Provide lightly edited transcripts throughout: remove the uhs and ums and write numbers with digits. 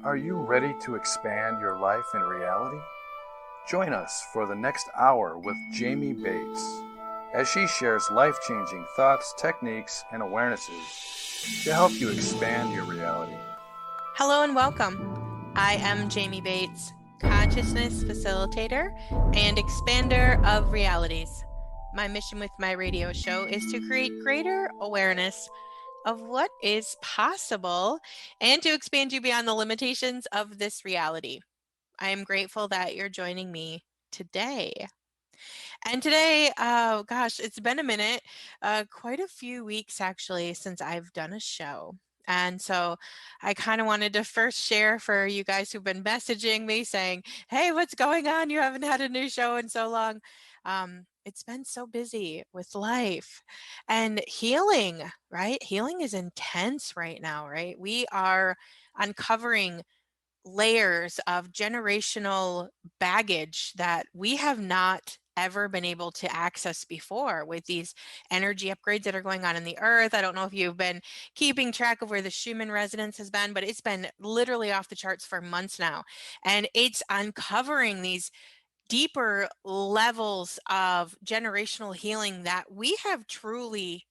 Are you ready to expand your life in reality? Join us for the next hour with Jamie Bates as she shares life changing thoughts, techniques, and awarenesses to help you expand your reality. Hello and welcome. I am Jamie Bates, consciousness facilitator and expander of realities. My mission with my radio show is to create greater awareness of what is possible and to expand you beyond the limitations of this reality. I am grateful that you're joining me today. And today, oh gosh, it's been a minute, quite a few weeks actually, since I've done a show. And so I kind of wanted to first share for you guys who've been messaging me saying, hey, what's going on? You haven't had a new show in so long. It's been so busy with life and healing, right? Healing is intense right now, right? We are uncovering layers of generational baggage that we have not ever been able to access before with these energy upgrades that are going on in the earth. I don't know if you've been keeping track of where the Schumann resonance has been, but it's been literally off the charts for months now. And it's uncovering these deeper levels of generational healing that we have truly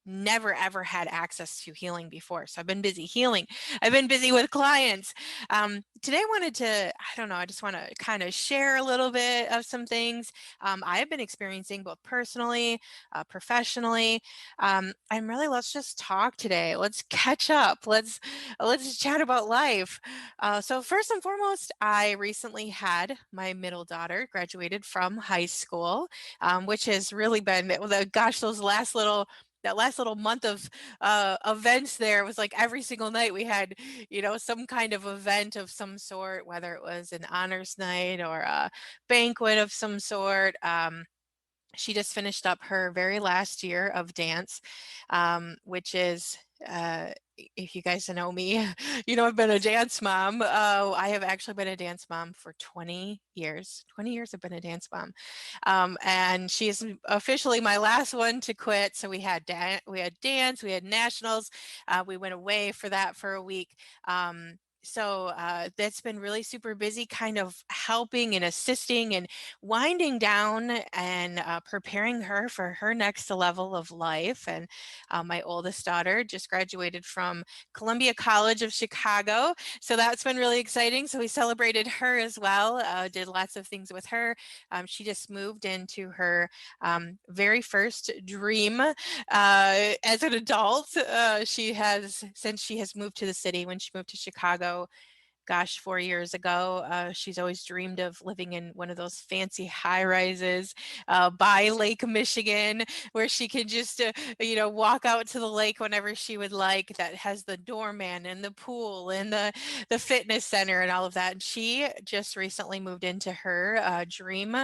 never ever had access to healing before. So I've been busy healing. I've been busy with clients. Today I wanted to, I don't know, I just want to kind of share a little bit of some things I have been experiencing both personally, professionally. And really, let's just talk today. Let's catch up. Let's chat about life. So first and foremost, I recently had my middle daughter graduated from high school, which has really been, gosh, that last little month of events there was like every single night we had, some kind of event of some sort, whether it was an honors night or a banquet of some sort. She just finished up her very last year of dance, which is, if you guys know me, I've been a dance mom. I have actually been a dance mom for 20 years. 20 years I've been a dance mom. And she is officially my last one to quit. So we had dance, we had nationals. We went away for that for a week. So that's been really super busy, kind of helping and assisting and winding down and preparing her for her next level of life. And my oldest daughter just graduated from Columbia College of Chicago. So that's been really exciting. So we celebrated her as well, did lots of things with her. She just moved into her very first dream as an adult. Since she has moved to the city, when she moved to Chicago, gosh, 4 years ago. She's always dreamed of living in one of those fancy high rises by Lake Michigan, where she can just, walk out to the lake whenever she would like. That has the doorman and the pool and the fitness center and all of that. And she just recently moved into her dream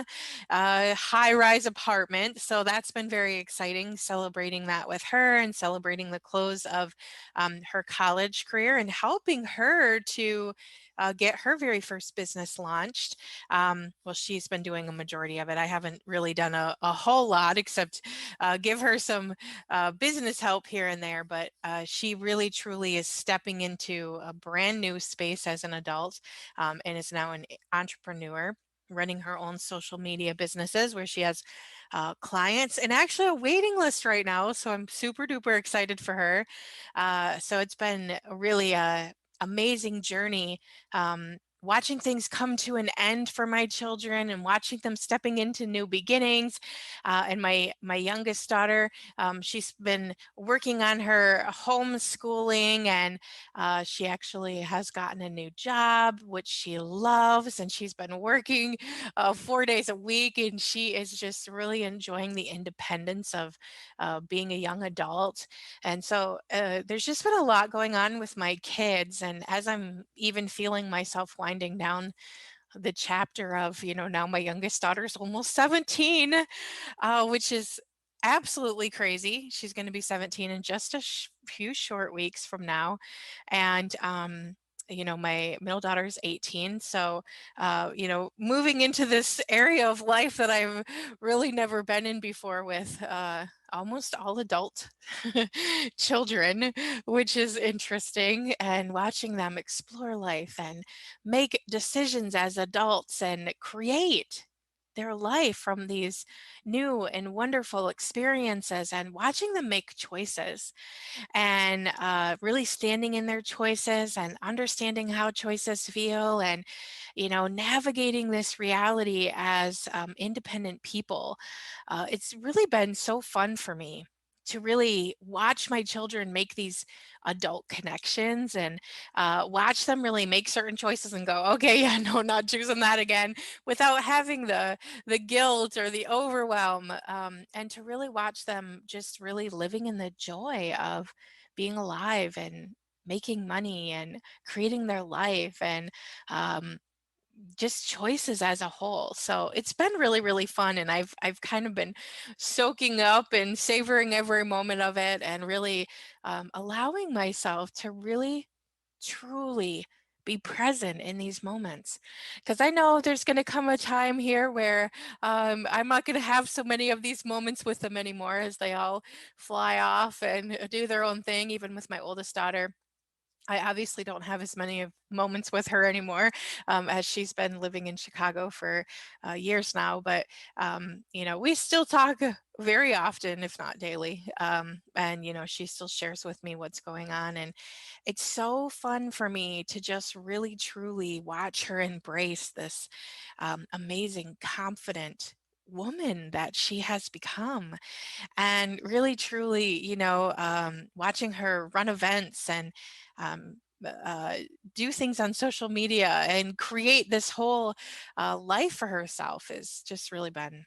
high rise apartment. So that's been very exciting, celebrating that with her and celebrating the close of her college career and helping her to get her very first business launched. Well, she's been doing a majority of it. I haven't really done a whole lot except give her some business help here and there, but she really truly is stepping into a brand new space as an adult, and is now an entrepreneur running her own social media businesses where she has clients and actually a waiting list right now. So I'm super duper excited for her. So it's been really a amazing journey, watching things come to an end for my children and watching them stepping into new beginnings. And my youngest daughter, she's been working on her homeschooling, and she actually has gotten a new job, which she loves, and she's been working 4 days a week, and she is just really enjoying the independence of being a young adult. And so there's just been a lot going on with my kids. And as I'm even feeling myself winding down the chapter of, now my youngest daughter's almost 17, which is absolutely crazy. She's going to be 17 in just a few short weeks from now. And my middle daughter's 18. So, moving into this area of life that I've really never been in before with almost all adult children, which is interesting, and watching them explore life and make decisions as adults and create their life from these new and wonderful experiences, and watching them make choices and really standing in their choices and understanding how choices feel, and navigating this reality as independent people. It's really been so fun for me to really watch my children make these adult connections, and watch them really make certain choices and go, okay, yeah, no, not choosing that again, without having the guilt or the overwhelm, and to really watch them just really living in the joy of being alive and making money and creating their life, and um, just choices as a whole. So it's been really, really fun, and I've kind of been soaking up and savoring every moment of it, and really allowing myself to really truly be present in these moments, because I know there's going to come a time here where I'm not going to have so many of these moments with them anymore, as they all fly off and do their own thing. Even with my oldest daughter, I obviously don't have as many of moments with her anymore, as she's been living in Chicago for years now. But we still talk very often, if not daily. And she still shares with me what's going on, and it's so fun for me to just really truly watch her embrace this amazing, confident woman that she has become, and really truly, watching her run events and um, do things on social media and create this whole life for herself has just really been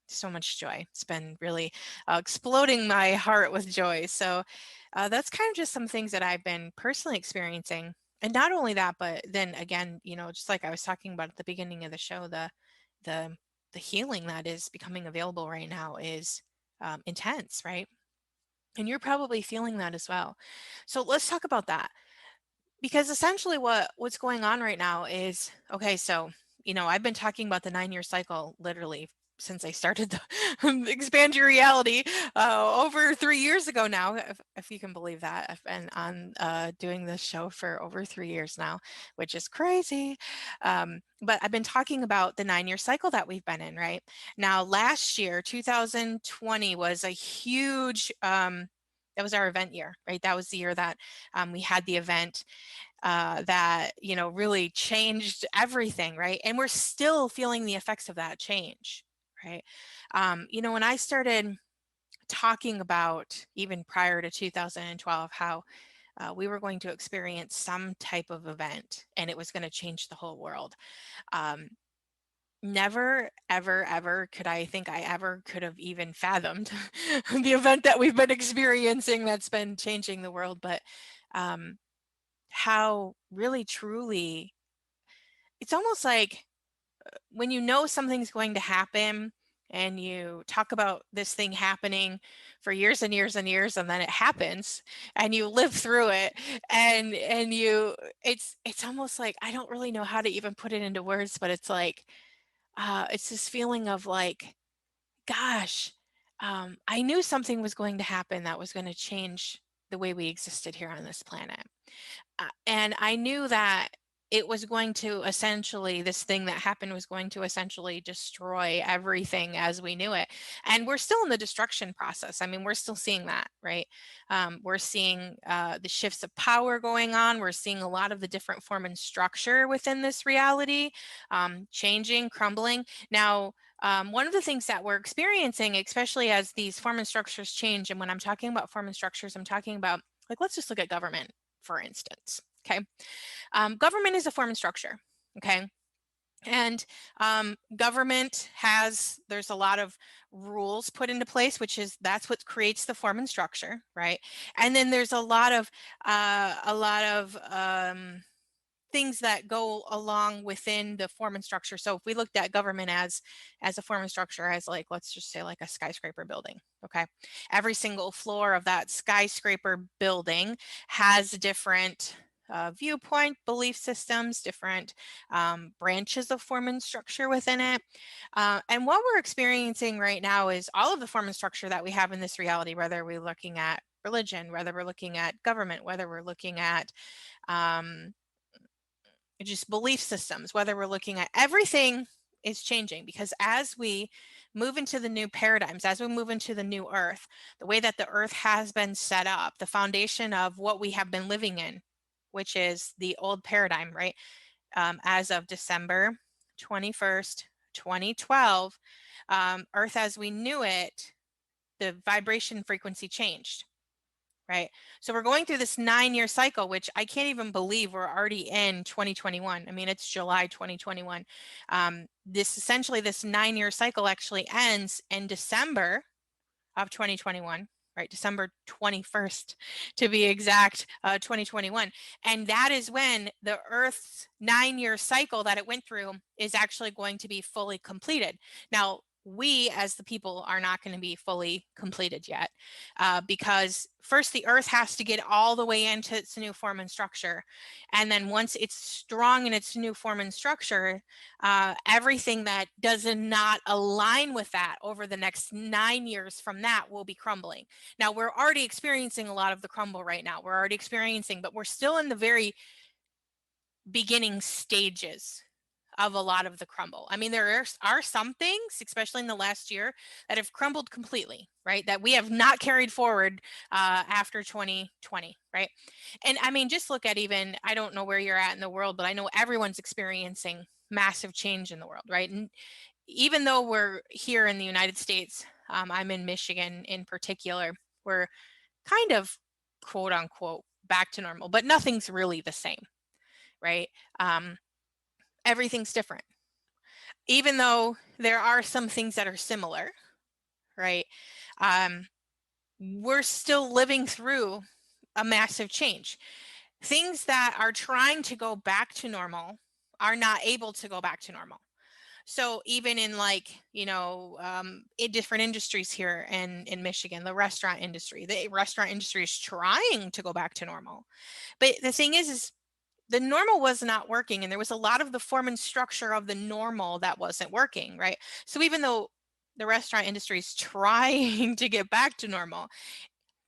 so much joy. It's been really exploding my heart with joy. So that's kind of just some things that I've been personally experiencing. And not only that, but then again, just like I was talking about at the beginning of the show, the the healing that is becoming available right now is intense, right? And you're probably feeling that as well. So let's talk about that, because essentially what's going on right now is, okay, so I've been talking about the 9-year cycle literally since I started the expand your reality over 3 years ago now, if you can believe that. I've been on doing this show for over 3 years now, which is crazy. But I've been talking about the 9-year cycle that we've been in right now. Last year, 2020, was a huge that was our event year, right? That was the year that we had the event that really changed everything, right? And we're still feeling the effects of that change, right? When I started talking about, even prior to 2012, how we were going to experience some type of event and it was going to change the whole world. Um, Never, ever, ever could I think I ever could have even fathomed the event that we've been experiencing that's been changing the world. But um, how really truly, it's almost like when something's going to happen and you talk about this thing happening for years and years and years, and then it happens and you live through it, and it's almost like, I don't really know how to even put it into words, but it's like it's this feeling of like, gosh, I knew something was going to happen that was going to change the way we existed here on this planet. And I knew that it was going to essentially, this thing that happened was going to essentially destroy everything as we knew it. And we're still in the destruction process. I mean, we're still seeing that, right? We're seeing the shifts of power going on. We're seeing a lot of the different form and structure within this reality changing, crumbling. Now, one of the things that we're experiencing, especially as these form and structures change, and when I'm talking about form and structures, I'm talking about, like, let's just look at government, for instance. Okay. Government is a form and structure. Okay. And government there's a lot of rules put into place, that's what creates the form and structure, right? And then there's a lot of things that go along within the form and structure. So if we looked at government as a form and structure, as, like, let's just say, like a skyscraper building, okay? Every single floor of that skyscraper building has different viewpoint, belief systems, different branches of form and structure within it. And what we're experiencing right now is all of the form and structure that we have in this reality, whether we're looking at religion, whether we're looking at government, whether we're looking at um, just belief systems, whether we're looking at everything is changing, because as we move into the new paradigms, as we move into the new earth, the way that the earth has been set up, the foundation of what we have been living in, which is the old paradigm, right? As of December 21st, 2012, earth as we knew it, the vibration frequency changed. Right. So we're going through this 9-year cycle, which I can't even believe we're already in 2021. I mean, it's July 2021. This 9-year cycle actually ends in December of 2021, right? December 21st to be exact, 2021. And that is when the Earth's 9-year cycle that it went through is actually going to be fully completed. Now, we as the people are not going to be fully completed yet, because first the earth has to get all the way into its new form and structure, and then once it's strong in its new form and structure, everything that does not align with that over the next 9 years from that will be crumbling. Now we're already experiencing a lot of the crumble right now. We're already experiencing, but we're still in the very beginning stages of a lot of the crumble. I mean, there are some things, especially in the last year, that have crumbled completely, right? That we have not carried forward after 2020, right? And I mean, just look at even, I don't know where you're at in the world, but I know everyone's experiencing massive change in the world, right? And even though we're here in the United States, I'm in Michigan in particular, we're kind of quote unquote back to normal, but nothing's really the same, right? Everything's different. Even though there are some things that are similar, right? We're still living through a massive change. Things that are trying to go back to normal are not able to go back to normal. So even in in different industries here in Michigan, the restaurant industry is trying to go back to normal. But the thing is the normal was not working, and there was a lot of the form and structure of the normal that wasn't working, right? So even though the restaurant industry is trying to get back to normal,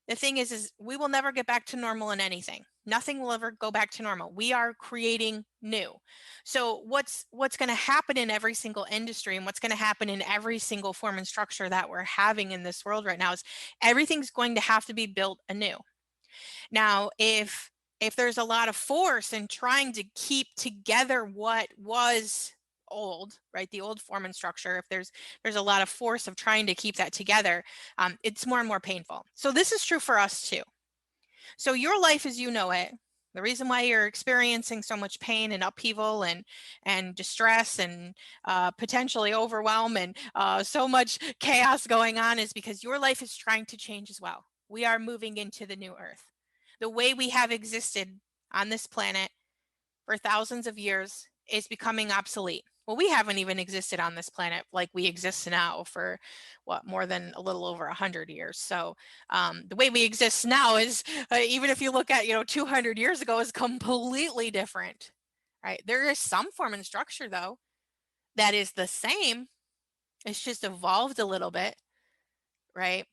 the thing is we will never get back to normal in anything. Nothing will ever go back to normal. We are creating new. So what's going to happen in every single industry, and what's going to happen in every single form and structure that we're having in this world right now, is everything's going to have to be built anew. Now, if there's a lot of force in trying to keep together what was old, right, the old form and structure, if there's a lot of force of trying to keep that together, it's more and more painful. So this is true for us too. So your life as you know it, the reason why you're experiencing so much pain and upheaval and distress and potentially overwhelm and so much chaos going on is because your life is trying to change as well. We are moving into the new earth. The way we have existed on this planet for thousands of years is becoming obsolete. Well, we haven't even existed on this planet like we exist now for more than a little over 100 years. So the way we exist now is, even if you look at 200 years ago, is completely different, right? There is some form and structure though that is the same. It's just evolved a little bit, right?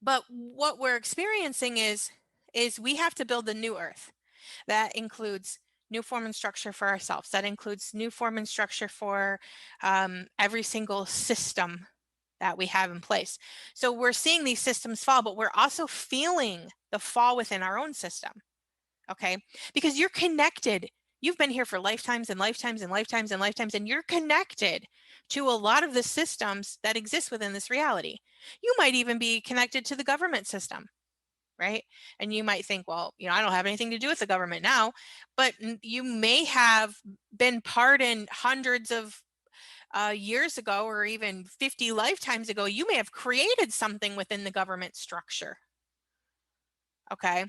But what we're experiencing is we have to build a new earth. That includes new form and structure for ourselves. That includes new form and structure for every single system that we have in place. So we're seeing these systems fall, but we're also feeling the fall within our own system. Okay, because you're connected. You've been here for lifetimes and lifetimes and lifetimes and lifetimes, and you're connected to a lot of the systems that exist within this reality. You might even be connected to the government system, right? And you might think, well, I don't have anything to do with the government now, but you may have been part in hundreds of years ago, or even 50 lifetimes ago, you may have created something within the government structure. Okay.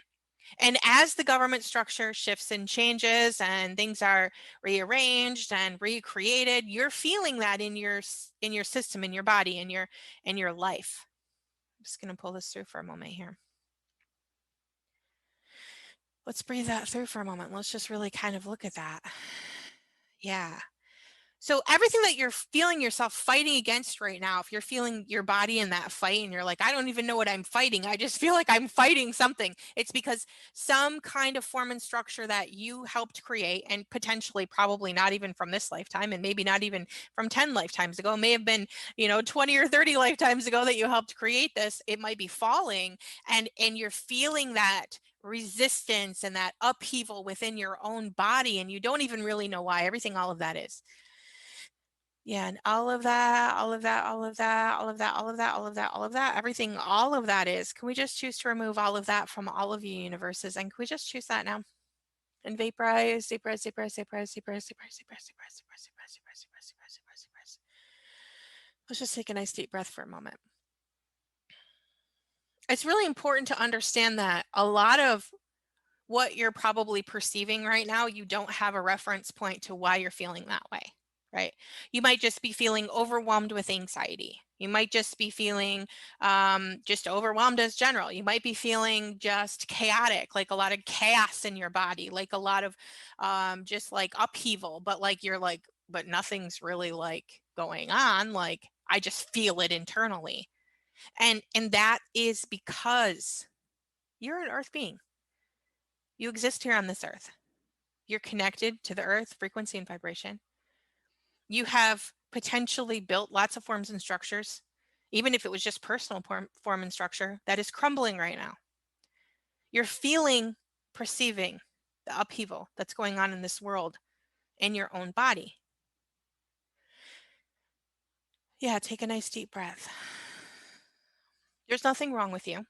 And as the government structure shifts and changes and things are rearranged and recreated, you're feeling that in your system, in your body, in your life. I'm just going to pull this through for a moment here. Let's breathe that through for a moment. Let's just really kind of look at that. Yeah. So everything that you're feeling yourself fighting against right now, if you're feeling your body in that fight and you're like, I don't even know what I'm fighting, I just feel like I'm fighting something. It's because some kind of form and structure that you helped create, and potentially probably not even from this lifetime, and maybe not even from 10 lifetimes ago, may have been, 20 or 30 lifetimes ago that you helped create this. It might be falling, and you're feeling that resistance and that upheaval within your own body, and you don't even really know why. Everything, all of that is. Yeah, and all of that, all of that, all of that, all of that, all of that, all of that, all of that, everything, all of that is. Can we just choose to remove all of that from all of you universes? And can we just choose that now? And vaporize, vaporize, vaporize, vaporize, vaporize, vaporize, vaporize, vaporize, vaporize, vaporize, vaporize, vaporize, vaporize, vaporize. Let's just take a nice deep breath for a moment. It's really important to understand that a lot of what you're probably perceiving right now, you don't have a reference point to why you're feeling that way, right? You might just be feeling overwhelmed with anxiety. You might just be feeling just overwhelmed as general. You might be feeling just chaotic, like a lot of chaos in your body, like a lot of just like upheaval, but like you're like, but nothing's really like going on. Like I just feel it internally. And that is because you're an earth being. You exist here on this earth. You're connected to the earth, frequency and vibration. You have potentially built lots of forms and structures, even if it was just personal form and structure, that is crumbling right now. You're feeling, perceiving the upheaval that's going on in this world in your own body. Yeah, take a nice deep breath. There's nothing wrong with you.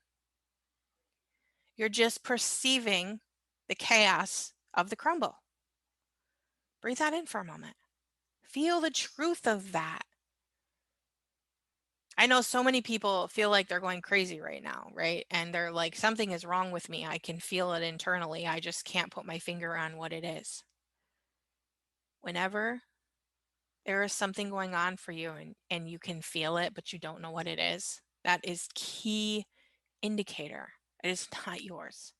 You're just perceiving the chaos of the crumble. Breathe that in for a moment. Feel the truth of that. I know so many people feel like they're going crazy right now, right? And they're like, something is wrong with me. I can feel it internally. I just can't put my finger on what it is. Whenever there is something going on for you and you can feel it, but you don't know what it is, that is key indicator. It is not yours.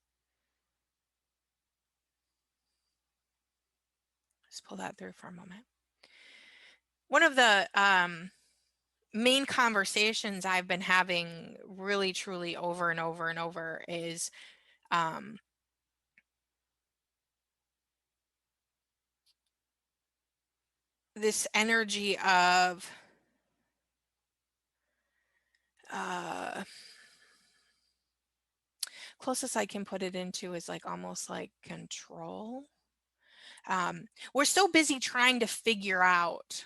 Just pull that through for a moment. One of the main conversations I've been having really, truly over and over and over is this energy of closest I can put it into is like almost like control. We're so busy trying to figure out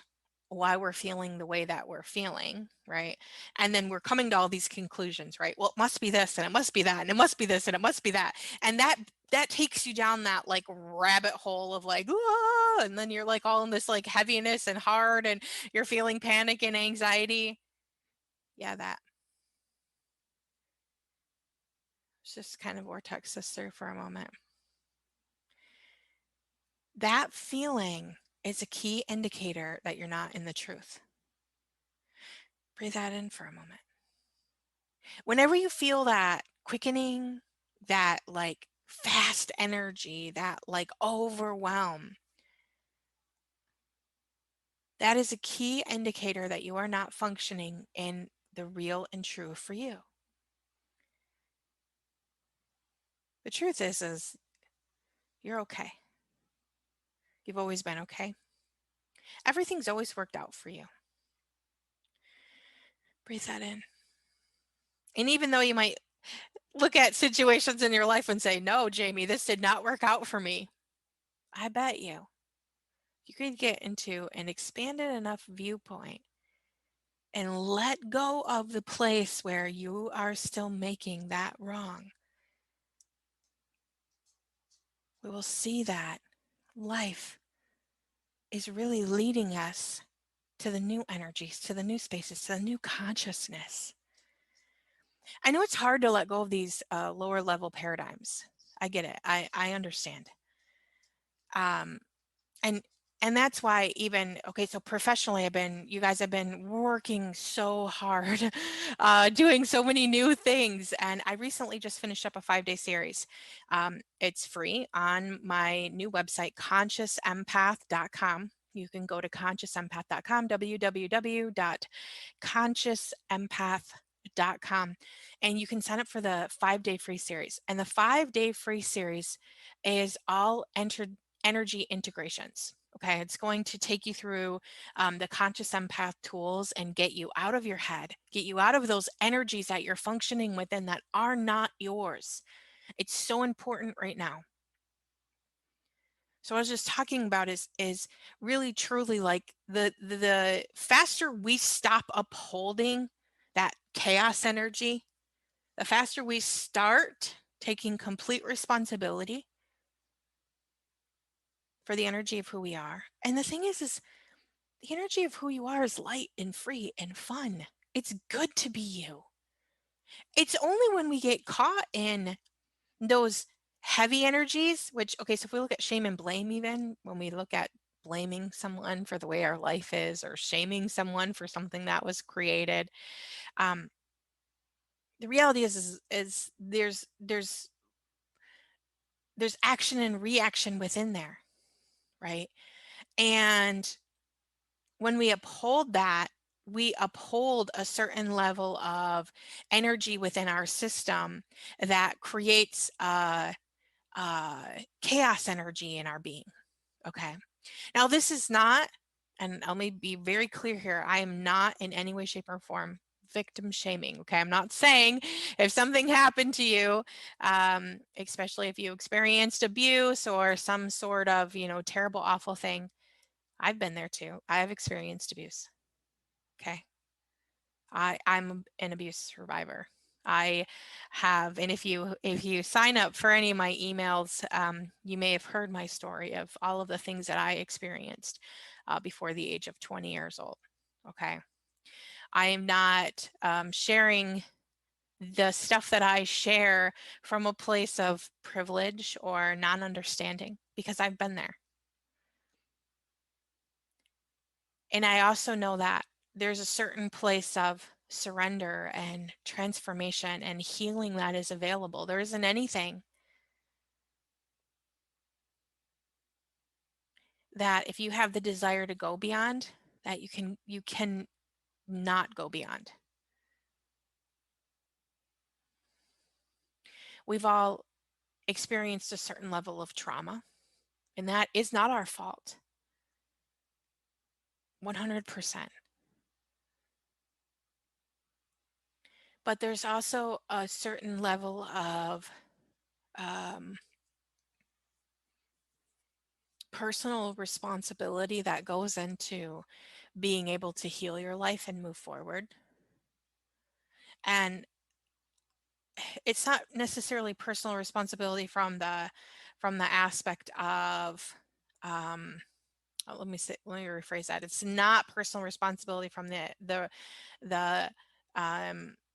why we're feeling the way that we're feeling, right? And then we're coming to all these conclusions, right? Well, it must be this and it must be that and it must be this and it must be that. And that takes you down that like rabbit hole of like, ah, and then you're like all in this like heaviness and hard and you're feeling panic and anxiety. Yeah, that. Let's just kind of vortex this through for a moment. That feeling is a key indicator that you're not in the truth. Breathe that in for a moment. Whenever you feel that quickening, that like fast energy, that like overwhelm, that is a key indicator that you are not functioning in the real and true for you. The truth is you're okay. You've always been okay. Everything's always worked out for you. Breathe that in. And even though you might look at situations in your life and say, no, Jamie, this did not work out for me. I bet you could get into an expanded enough viewpoint and let go of the place where you are still making that wrong. We will see that life is really leading us to the new energies, to the new spaces, to the new consciousness. I know it's hard to let go of these lower level paradigms. I get it. I understand. And And that's why even, okay, so professionally, you guys have been working so hard, doing so many new things. And I recently just finished up a 5-day series. It's free on my new website, consciousempath.com. You can go to consciousempath.com, www.consciousempath.com, and you can sign up for the 5-day free series. And the 5-day free series is all energy integrations. Okay, it's going to take you through the conscious empath tools and get you out of your head, get you out of those energies that you're functioning within that are not yours. It's so important right now. So what I was just talking about is really truly like the faster we stop upholding that chaos energy, the faster we start taking complete responsibility for the energy of who we are. And the thing is the energy of who you are is light and free and fun. It's good to be you. It's only when we get caught in those heavy energies, which, okay, so if we look at shame and blame, even when we look at blaming someone for the way our life is or shaming someone for something that was created, the reality is there's action and reaction within there, right? And when we uphold that, we uphold a certain level of energy within our system that creates chaos energy in our being. Okay. Now, this is not, and let me be very clear here, I am not in any way, shape, or form victim shaming. Okay. I'm not saying if something happened to you, especially if you experienced abuse or some sort of, terrible, awful thing. I've been there too. I've experienced abuse. Okay. I'm an abuse survivor. I have, and if you sign up for any of my emails, you may have heard my story of all of the things that I experienced before the age of 20 years old. Okay. I am not sharing the stuff that I share from a place of privilege or non-understanding, because I've been there. And I also know that there's a certain place of surrender and transformation and healing that is available. There isn't anything that, if you have the desire to go beyond, that you can not go beyond. We've all experienced a certain level of trauma, and that is not our fault. 100%. But there's also a certain level of personal responsibility that goes into being able to heal your life and move forward. And it's not necessarily personal responsibility from the aspect of let me rephrase that. It's not personal responsibility from the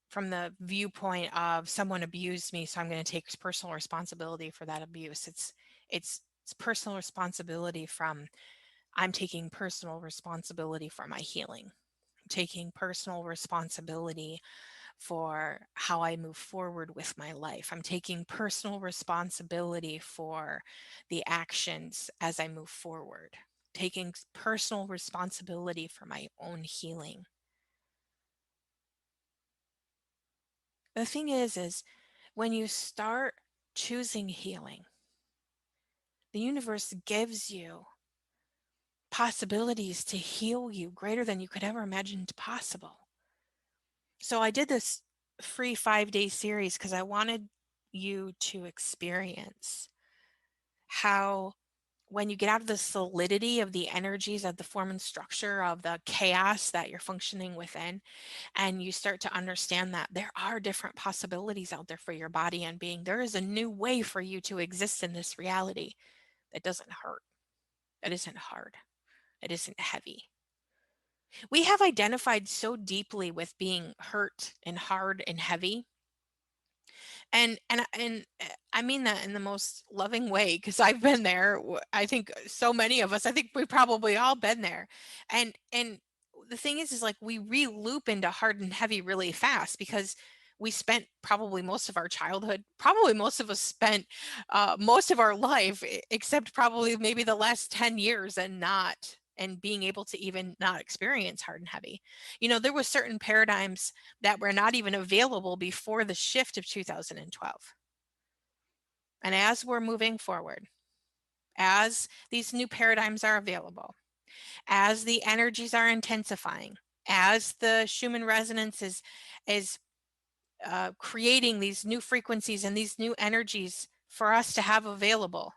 from the viewpoint of someone abused me, so I'm going to take personal responsibility for that abuse. It's personal responsibility from, I'm taking personal responsibility for my healing. I'm taking personal responsibility for how I move forward with my life. I'm taking personal responsibility for the actions as I move forward. Taking personal responsibility for my own healing. The thing is when you start choosing healing, the universe gives you possibilities to heal you greater than you could ever imagine possible. So I did this free 5-day series because I wanted you to experience how, when you get out of the solidity of the energies of the form and structure of the chaos that you're functioning within, and you start to understand that there are different possibilities out there for your body and being, there is a new way for you to exist in this reality that doesn't hurt, that isn't hard, that isn't heavy. We have identified so deeply with being hurt and hard and heavy And I mean that in the most loving way, because I've been there. I think so many of us, I think we probably all been there. And the thing is like we re-loop into hard and heavy really fast because we spent probably most of our childhood, probably most of us spent most of our life, except probably maybe the last 10 years and being able to even not experience hard and heavy. There was certain paradigms that were not even available before the shift of 2012. And as we're moving forward, as these new paradigms are available, as the energies are intensifying, as the Schumann resonance is creating these new frequencies and these new energies for us to have available,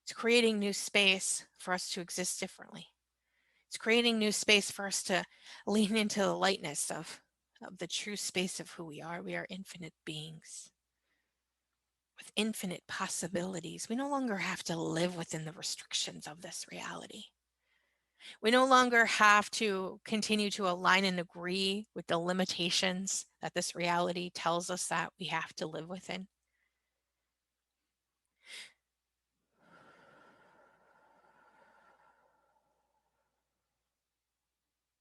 it's creating new space for us to exist differently. It's creating new space for us to lean into the lightness of the true space of who we are. We are infinite beings with infinite possibilities. We no longer have to live within the restrictions of this reality. We no longer have to continue to align and agree with the limitations that this reality tells us that we have to live within.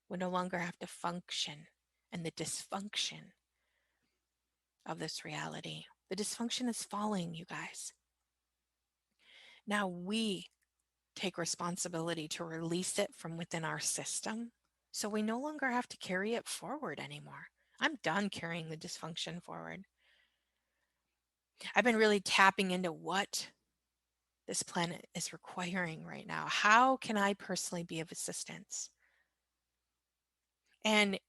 We no longer have to function in the dysfunction of this reality. The dysfunction is falling, you guys. Now we take responsibility to release it from within our system so we no longer have to carry it forward anymore. I'm done carrying the dysfunction forward. I've been really tapping into what this planet is requiring right now. How can I personally be of assistance? And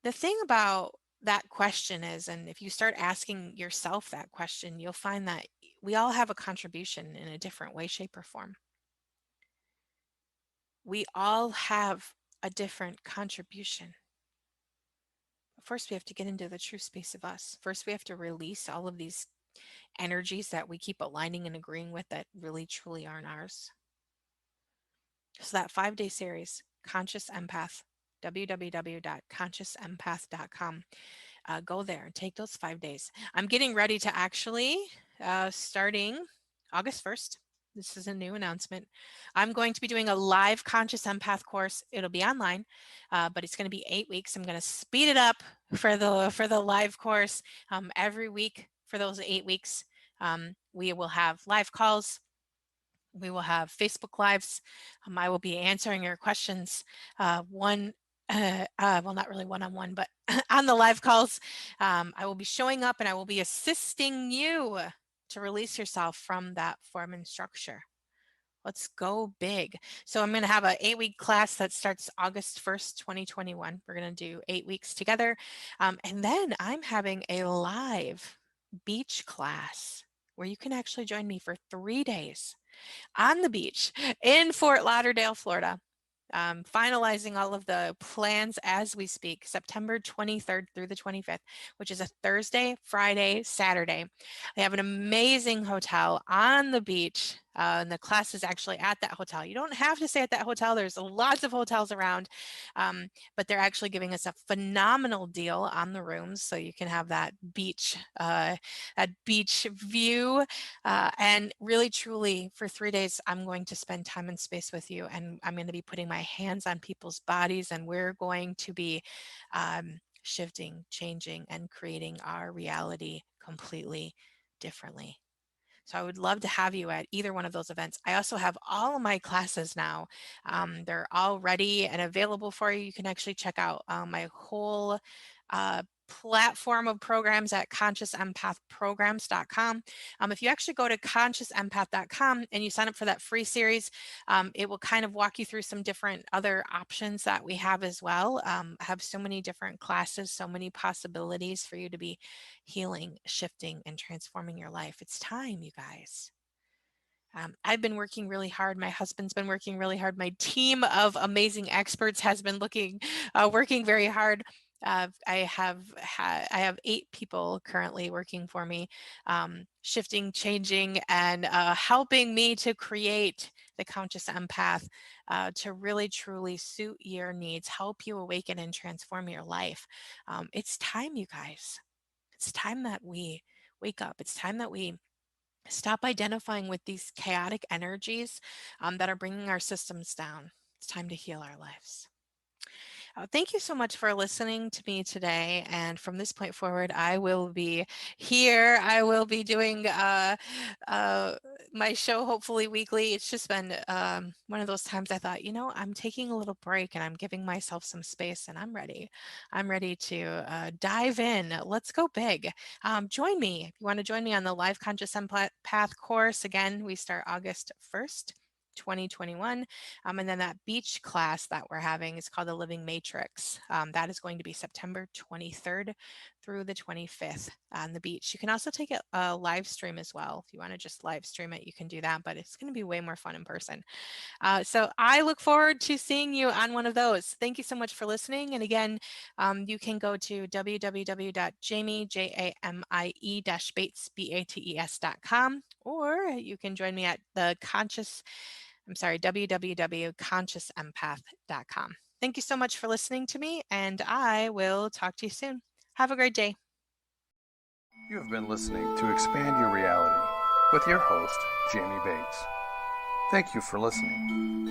the thing about that question is, and if you start asking yourself that question, you'll find that we all have a contribution in a different way, shape, or form. We all have a different contribution. But first, we have to get into the true space of us. First, we have to release all of these energies that we keep aligning and agreeing with that really, truly aren't ours. So that 5-day series, Conscious Empath, www.consciousempath.com. Go there and take those 5 days. I'm getting ready to actually, starting August 1st, this is a new announcement. I'm going to be doing a live Conscious Empath course. It'll be online, but it's going to be 8 weeks. I'm going to speed it up for the live course. Every week for those 8 weeks, we will have live calls. We will have Facebook Lives. I will be answering your questions well, not really one-on-one, but on the live calls. I will be showing up and I will be assisting you to release yourself from that form and structure. Let's go big. So I'm going to have an 8-week class that starts August 1st, 2021. We're going to do 8 weeks together. And then I'm having a live beach class where you can actually join me for 3 days on the beach in Fort Lauderdale, Florida. Finalizing all of the plans as we speak, September 23rd through the 25th, which is a Thursday, Friday, Saturday. They have an amazing hotel on the beach, and the class is actually at that hotel. You don't have to stay at that hotel. There's lots of hotels around, but they're actually giving us a phenomenal deal on the rooms, so you can have that beach view. And really, truly, for 3 days, I'm going to spend time and space with you, and I'm going to be putting my hands on people's bodies, and we're going to be shifting, changing, and creating our reality completely differently. So I would love to have you at either one of those events. I also have all of my classes now. They're all ready and available for you. You can actually check out my whole platform of programs at consciousempathprograms.com. If you actually go to consciousempath.com and you sign up for that free series, it will kind of walk you through some different other options that we have as well. I have so many different classes, so many possibilities for you to be healing, shifting, and transforming your life. It's time, you guys. I've been working really hard. My husband's been working really hard. My team of amazing experts has been working very hard. I have 8 people currently working for me, shifting, changing, and helping me to create the Conscious Empath to really truly suit your needs, help you awaken and transform your life. It's time, you guys. It's time that we wake up. It's time that we stop identifying with these chaotic energies that are bringing our systems down. It's time to heal our lives. Thank you so much for listening to me today. And from this point forward, I will be here. I will be doing my show hopefully weekly. It's just been one of those times I thought, I'm taking a little break and I'm giving myself some space and I'm ready. I'm ready to dive in. Let's go big. Join me. If you want to join me on the Live Conscious Empath course, again, we start August 1st. 2021. And then that beach class that we're having is called the Living Matrix. That is going to be September 23rd through the 25th on the beach. You can also take a live stream as well. If you want to just live stream it, you can do that, but it's going to be way more fun in person. So I look forward to seeing you on one of those. Thank you so much for listening. And again, you can go to www.jamie-bates.com, or you can join me at www.consciousempath.com. Thank you so much for listening to me, and I will talk to you soon. Have a great day. You have been listening to Expand Your Reality with your host, Jamie Bates. Thank you for listening.